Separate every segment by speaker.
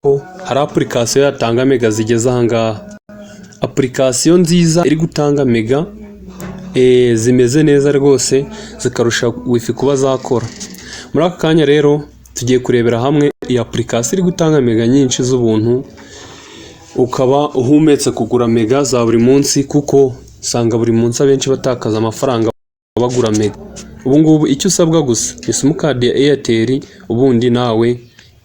Speaker 1: Hari application yatanga mega zigeze ahangaha, application nziza iri gutanga mega zimeze neza rwose zikarusha wifi kuba zakora. Muri aka kanya rero tugiye kurebera hamwe iyi application iri gutanga mega nyinshi z'ubuntu, ukaba uhumetse kugura mega za buri munsi, kuko usanga buri munsi abenshi batakaza amafaranga bagura mega. Ubu ngubu icyo usabwa gusa ni simukadi ya Airtel, ubundi nawe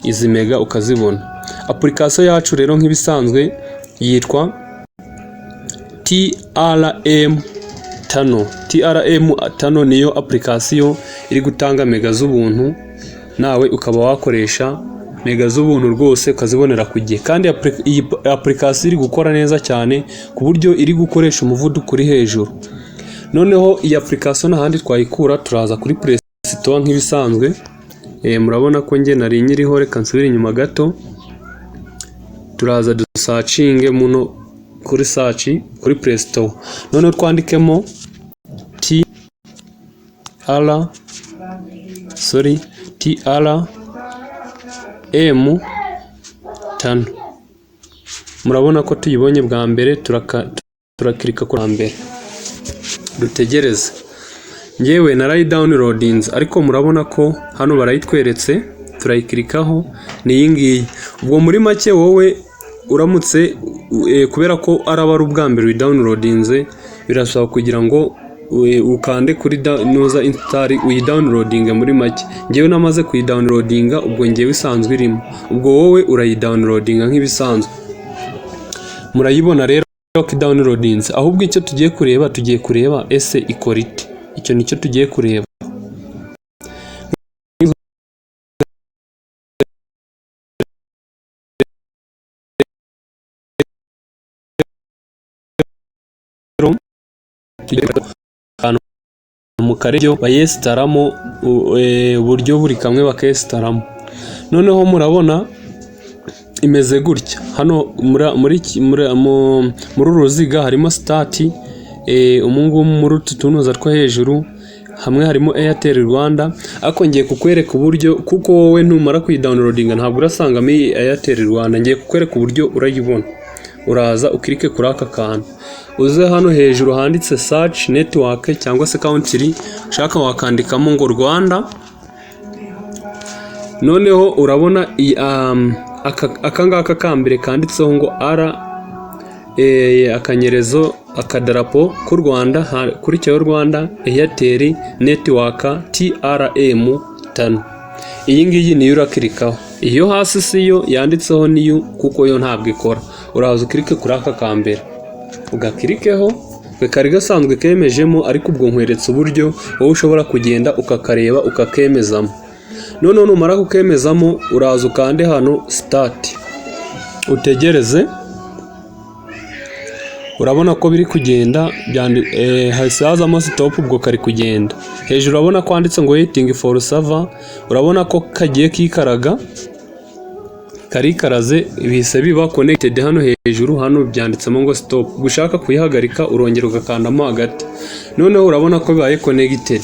Speaker 1: izi mega ukazibona. Application yacu rero nk'ibisanzwe yitwa TRM Tano. TRM Tano niyo application iri gutanga mega z'ubuntu, nawe ukaba wakoresha mega z'ubuntu rwose ukazibonera ku gihe. Kandi iyi application iri gukora neza cyane ku buryo iri gukoresha umuvuduko uri hejuru. Noneho iyi application n'ahandi twayikura, turaza kuri Play Store nk'ibisanzwe. Murabona ko nge nari nyiriho, reka nsubire inyuma gato. Turaza dusacinge muno kuri search kuri Play Store, noneho twandikemo TRM Tano. Murabona ko tuyibonye bwa mbere, turakirika kuri mbere, dutegereze. Ngewe narayi downloadings, ariko murabona ko hano barayitweretse, turayikirikaho, ni iyi ngiyi. Ubwo muri make wowe uramutse kubera ko araba ari ubwa mbere downloadings, birasaba kugira ngo ukande kuri noza install uyidownloading. Muri make ngewe namaze kuyidownloadinga, ubwo ngewe isanzwe irimo, ubwo wowe urayidownloadinga nk'ibisanzwe. Murayibona rero ko downloadings, ahubwo icyo tugiye kureba ese ikora ite. Icyo nicyo tugiye kureba. Mu karyo bayesitaramo uburyo buri kamwe bakesitaramo. Noneho murabona imeze gutya. Hano muri uruziga harimo start, umungu muri tutunoza two hejuru, hamwe harimo Airtel Rwanda. Ako ngiye kukwereka uburyo, kuko wowe ntumara kuyidownloadinga ntabwo urasangamo iyi Airtel Rwanda. Ngiye kukwereka uburyo urayibona. Uraza ukirike kuri aka kantu, uze hano hejuru handitse search network cyangwa se country, ushaka wakandikamo ngo Rwanda. Noneho urabona akangaka kambere kanditseho ngo akanyerezo akadarapo k'u Rwanda, kurikiyeho Rwanda Airtel network TRM Tano. Iyi ngiyi niyo urakirikaho. Iyo hasi siyo yanditseho niyo, kuko yo ntabwo ikora. Uraza ukirike kuri aka kambere, ugakirikeho, kari gasanzwe kemejemo, ariko ubwo nkweretse uburyo wowe ushobora kugenda ukakareba ukakemezamo. Noneho numara kukemezamo, uraza ukande hano start, utegereze. Urabona ko biri kugenda, hasi hazamo stop, ubwo kari kugenda. Hejuru urabona ko handitse ngo waiting for server. Urabona ko kagiye kikaraga, karikaraze, bihise biba connected. Hano hejuru hano byanditsemo ngo stop. Gushaka kuyihagarika urongera ugakandamo hagati. Noneho urabona ko bibaye connected.